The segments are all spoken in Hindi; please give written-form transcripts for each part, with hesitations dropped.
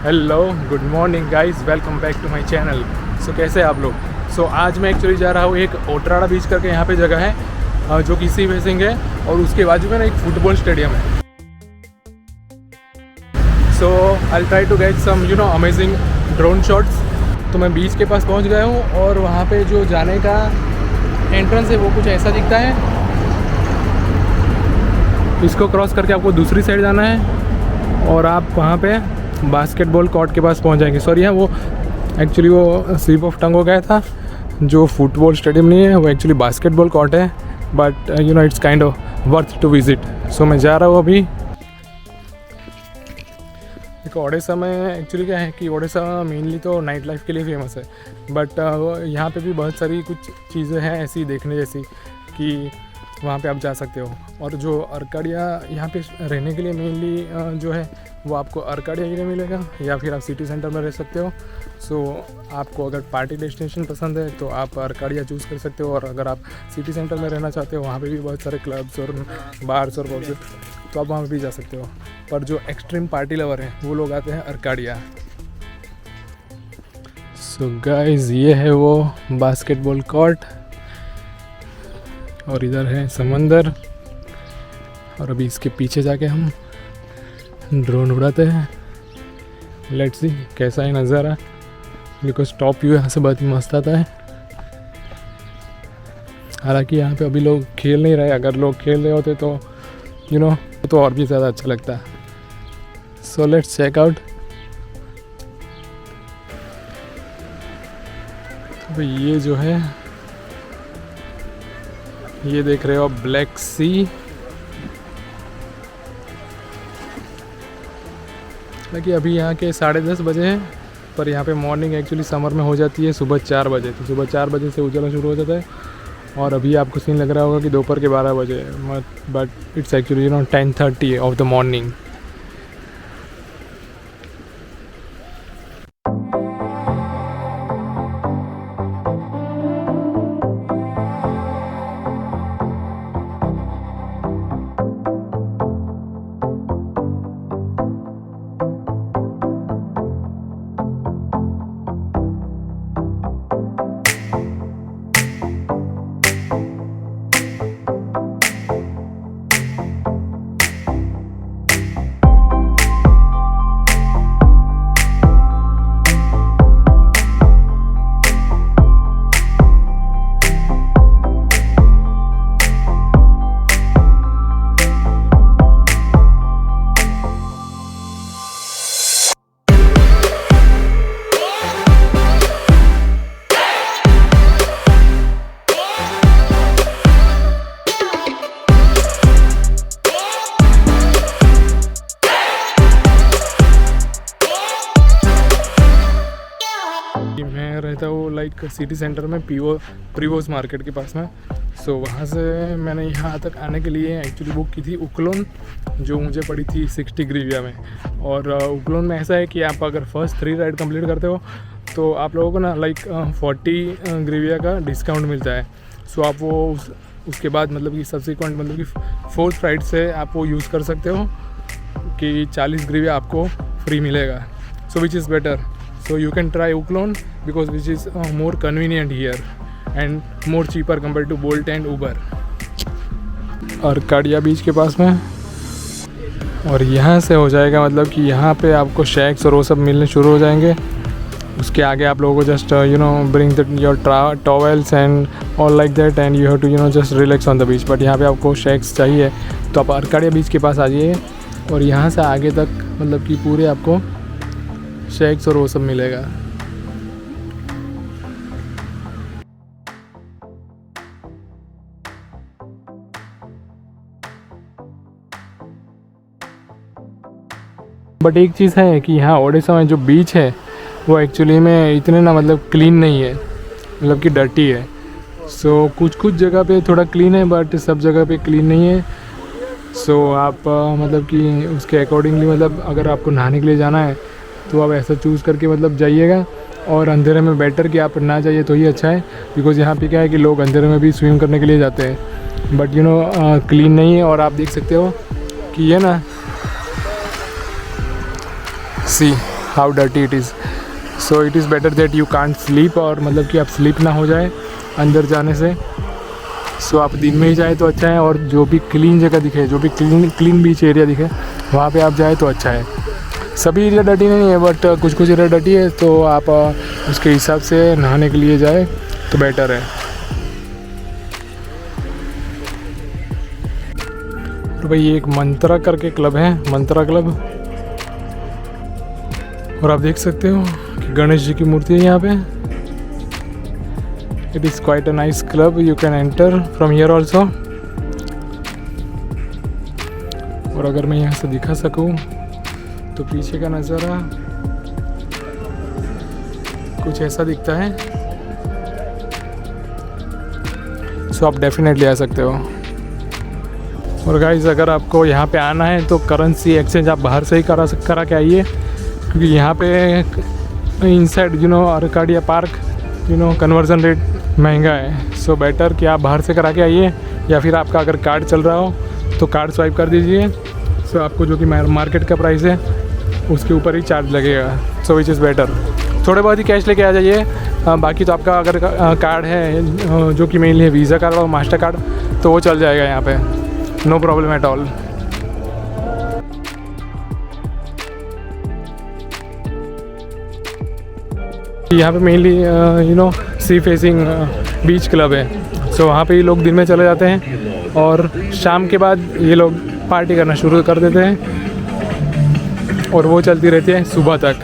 Hello, good morning guys, welcome back to my channel. So कैसे हैं आप लोग? आज मैं एक्चुअली जा रहा हूँ एक ओटराड़ा बीच करके यहाँ पे जगह है जो कि सी फेसिंग है और उसके बाजू में ना एक फुटबॉल स्टेडियम है। So I try to get some amazing drone shots. तो मैं बीच के पास पहुँच गया हूँ और वहाँ पे जो जाने का एंट्रेंस है वो कुछ ऐसा दिखता है। इसको क्रॉस करके आपको दूसरी साइड जाना है और आप वहाँ पे बास्केटबॉल कोर्ट के पास पहुँच जाएंगे। सॉरी, वो एक्चुअली वो स्लिप ऑफ टंग हो गया था। जो फुटबॉल स्टेडियम नहीं है वो एक्चुअली बास्केटबॉल कोर्ट है, but it's kind of worth to visit. So मैं जा रहा हूँ अभी। देखो, ओडिशा में एक्चुअली क्या है कि ओडिशा मेनली तो नाइट लाइफ के लिए फेमस है, बट यहाँ पे भी बहुत सारी कुछ चीज़ें हैं ऐसी देखने जैसी कि वहाँ पे आप जा सकते हो। और जो अरकाडिया यहाँ पे रहने के लिए मेनली जो है वो आपको अरकाडिया एरिया मिलेगा, या फिर आप सिटी सेंटर में रह सकते हो। सो आपको अगर पार्टी डेस्टिनेशन पसंद है तो आप अरकाडिया चूज़ कर सकते हो, और अगर आप सिटी सेंटर में रहना चाहते हो वहाँ पे भी बहुत सारे क्लब्स और बार्स और पब्स, तो आप वहाँ पे भी जा सकते हो। पर जो एक्सट्रीम पार्टी लवर हैं वो लोग आते हैं अरकाडिया। सो गाइस, ये है वो बास्केटबॉल कोर्ट और इधर है समंदर, और अभी इसके पीछे जाके हम ड्रोन उड़ाते हैं। लेट्स सी कैसा है नज़ारा, बिकॉज टॉप व्यू यहाँ से बहुत मस्त आता है। हालांकि यहाँ पे अभी लोग खेल नहीं रहे, अगर लोग खेल रहे होते तो तो और भी ज़्यादा अच्छा लगता है। So let's check out. तो ये जो है, ये देख रहे हो ब्लैक सी। हालांकि अभी यहाँ के 10:30 बजे हैं, पर यहाँ पे मॉर्निंग एक्चुअली समर में हो जाती है सुबह 4 बजे। तो सुबह 4 बजे से उजाला शुरू हो जाता है, और अभी आपको सीन लग रहा होगा कि दोपहर के 12 बजे, but it's actually 10:30 of the morning. मैं रहता हूँ लाइक सिटी सेंटर में प्रीवोस मार्केट के पास में। सो वहाँ से मैंने यहाँ तक आने के लिए एक्चुअली बुक की थी उकलोन, जो मुझे पड़ी थी 60 ग्रीविया में। और उकलोन में ऐसा है कि आप अगर फर्स्ट 3 राइड कंप्लीट करते हो तो आप लोगों को ना लाइक 40 ग्रीविया का डिस्काउंट मिलता है। सो आप वो उसके बाद मतलब कि सब्सिक्वेंट मतलब कि 4th राइड से आप वो यूज़ कर सकते हो कि 40 ग्रीविया आपको फ्री मिलेगा। So which is better. So you can try Uklon because which is more convenient here and more cheaper compared to Bolt and Uber। अरकाडिया बीच के पास में, और यहाँ से हो जाएगा मतलब कि यहाँ पे आपको शैक्स और वो सब मिलने शुरू हो जाएंगे। उसके आगे आप लोगों को just bring your towels and all like that, and you have to just relax on the beach. But यहाँ पे आपको शैक्स चाहिए तो आप अरकाडिया बीच के पास आ जाइए, और यहाँ से आगे तक मतलब कि पूरे आपको शेक्स और वो सब मिलेगा। बट एक चीज़ है कि यहाँ ओडिशा में जो बीच है वो एक्चुअली में इतने ना मतलब क्लीन नहीं है, मतलब कि डर्टी है। सो कुछ जगह पे थोड़ा क्लीन है, बट सब जगह पे क्लीन नहीं है। सो आप मतलब कि उसके अकॉर्डिंगली मतलब अगर आपको नहाने के लिए जाना है तो आप ऐसा चूज़ करके मतलब जाइएगा, और अंधेरे में बेटर कि आप ना जाइए तो ही अच्छा है। बिकॉज़ यहाँ पे क्या है कि लोग अंधेरे में भी स्विम करने के लिए जाते हैं, बट क्लीन नहीं है। और आप देख सकते हो कि ये ना see how dirty it is. So it is better that you can't sleep, और मतलब कि आप स्लीप ना हो जाए अंदर जाने से। सो आप दिन में ही जाए तो अच्छा है, और जो भी क्लीन जगह दिखे, जो भी क्लीन बीच एरिया दिखे वहाँ पे आप जाए तो अच्छा है। सभी एरिया डर्टी नहीं है, बट कुछ कुछ एरिया डर्टी है, तो आप उसके हिसाब से नहाने के लिए जाए तो बेटर है। तो भाई ये एक मंत्रा करके क्लब है, मंत्रा क्लब, और आप देख सकते हो कि गणेश जी की मूर्ति है यहाँ पे। It is quite a nice club, you can enter from here also. और अगर मैं यहाँ से दिखा सकूँ तो पीछे का नज़ारा कुछ ऐसा दिखता है। सो आप डेफिनेटली आ सकते हो। और गाइस अगर आपको यहाँ पे आना है तो करेंसी एक्सचेंज आप बाहर से ही करा के आइए, क्योंकि यहाँ पे इनसाइड आर्काडिया पार्क कन्वर्जन रेट महंगा है। सो बेटर कि आप बाहर से करा के आइए, या फिर आपका अगर कार्ड चल रहा हो तो कार्ड स्वाइप कर दीजिए। सो आपको जो कि मार्केट का प्राइस है उसके ऊपर ही चार्ज लगेगा। सो विच इज़ बेटर। थोड़े बहुत ही कैश लेके आ जाइए, बाकी तो आपका अगर कार्ड है जो कि मेनली है वीज़ा कार्ड और मास्टर कार्ड, तो वो चल जाएगा यहाँ पे, नो प्रॉब्लम एट ऑल। यहाँ पे मेनली सी फेसिंग बीच क्लब है। सो वहाँ पे ही लोग दिन में चले जाते हैं, और शाम के बाद ये लोग पार्टी करना शुरू कर देते हैं, और वो चलती रहती है सुबह तक।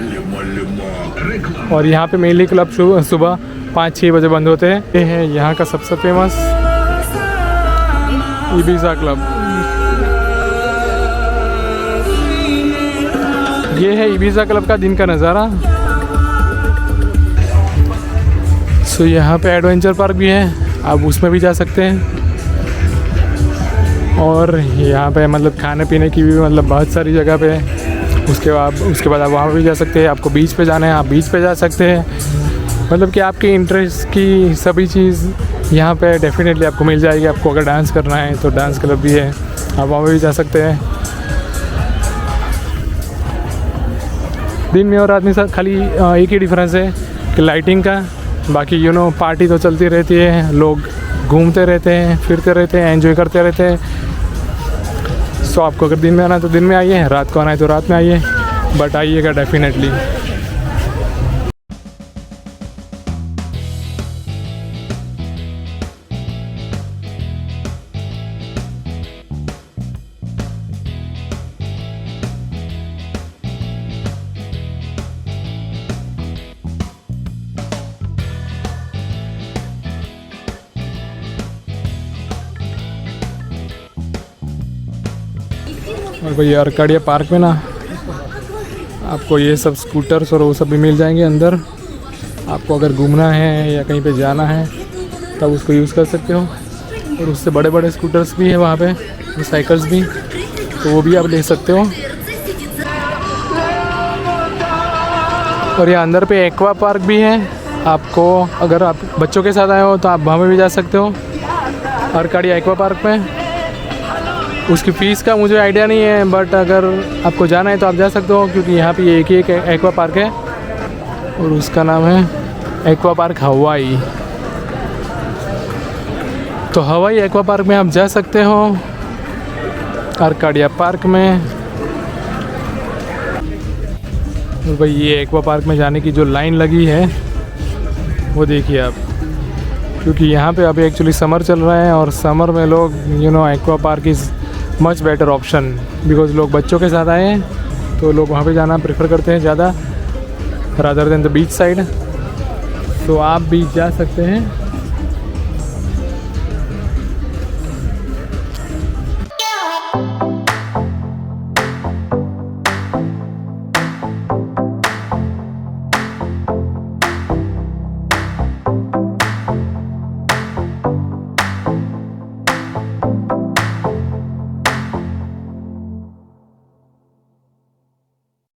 और यहाँ पे मेनली क्लब सुबह 5-6 बजे बंद होते हैं। ये है यहाँ का सबसे फेमस इबिजा क्लब। ये है इबिजा क्लब का दिन का नज़ारा। सो यहाँ पे एडवेंचर पार्क भी है, आप उसमें भी जा सकते हैं। और यहाँ पे मतलब खाने पीने की भी मतलब बहुत सारी जगह पे है। उसके बाद आप वहाँ भी जा सकते हैं। आपको बीच पे जाना है, आप बीच पे जा सकते हैं। मतलब कि आपके इंटरेस्ट की सभी चीज़ यहाँ पे डेफिनेटली आपको मिल जाएगी। आपको अगर डांस करना है तो डांस क्लब भी है, आप वहाँ भी जा सकते हैं। दिन में और रात में खाली एक ही डिफरेंस है कि लाइटिंग का। बाकी पार्टी तो चलती रहती है, लोग घूमते रहते हैं, फिरते रहते हैं, एंजॉय करते रहते हैं। सो आपको अगर दिन में आना है तो दिन में आइए, रात को आना है तो रात में आइए, बट आइएगा डेफिनेटली। और भैया आर्काडिया पार्क में ना आपको ये सब स्कूटर्स और वो सब भी मिल जाएंगे अंदर। आपको अगर घूमना है या कहीं पे जाना है तब उसको यूज़ कर सकते हो। और उससे बड़े बड़े स्कूटर्स भी हैं वहाँ पे, और साइकिल्स भी, तो वो भी आप ले सकते हो। और यहाँ अंदर पे एक्वा पार्क भी है। आपको अगर आप बच्चों के साथ आए हो तो आप वहाँ पे भी जा सकते हो, आर्काडिया एक्वा पार्क में। उसकी फ़ीस का मुझे आइडिया नहीं है, बट अगर आपको जाना है तो आप जा सकते हो, क्योंकि यहाँ पे एक ही एक एक्वा पार्क है, और उसका नाम है एक्वा पार्क हवाई। तो हवाई एक्वा पार्क में आप जा सकते हो, आर्काडिया पार्क में। और भाई ये एक्वा पार्क में जाने की जो लाइन लगी है वो देखिए आप, क्योंकि यहाँ पे अभी एक्चुअली समर चल रहा है, और समर में लोग aqua park is much better option, because लोग बच्चों के साथ आए हैं तो लोग वहाँ पे जाना प्रेफर करते हैं ज़्यादा, rather than the beach side. तो आप भी जा सकते हैं।